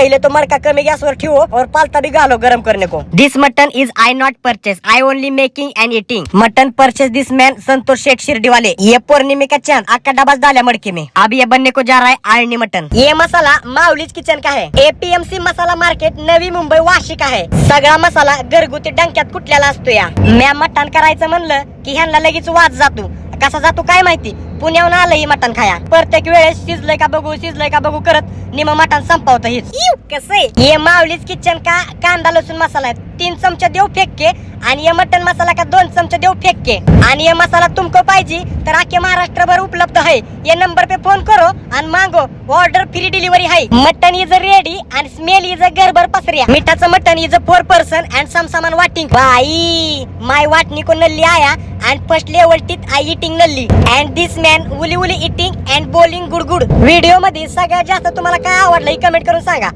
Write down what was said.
पहले तो मडका कमी गैस ठेवो और पालता भी गालो गरम करने को। This mutton is I not purchase, I only making and eating. Mutton purchase this man Santosh Sheth Shirdi वाले। ये पूर्णिमे का चांद आका डबा डाला मडके में। अब ये बनने को जा रहा है आळणी मटन। ये मसाला माऊलीज किचन का है। एपीएमसी मसाला मार्केट नवी मुंबई वाशी का है। सगळा मसाला घरगुती डंक्यात कुटलेला असतो या। म्या मटण करायचं म्हणलं की ह्यांना लगेच वाद जातो। कसा जातो काय माहिती, पुण्याहून आलंय मटण खाया। प्रत्येक वेळेस शिजलंय का बघू करत निम मटण संपवत हेच कसं। ये माऊलीज किचन का कांदा लसूण मसाला है, 3 चमचे देव फेंक के। आणि ये मटन मसाला का 2 चमचे देव फेंक के। आणि ये मसाला तुमको पाहिजे तर आखे महाराष्ट्र भर उपलब्ध है। ये नंबर पे फोन करो आणि मांगो, ऑर्डर फ्री डिलिव्हरी है। मटन इज रेडी आणि स्मेल इज घरभर पसरिया। मिठाचं mutton is 4 person and some सामान वाटिंग। बाई माय वाटणी को नल्ली आया and first level teeth I eating nalli and this man उली eating and bowling good. Video मध्ये सगळ्यात जास्त तुम्हाला काय आवडलं हे कमेंट करून सांगा।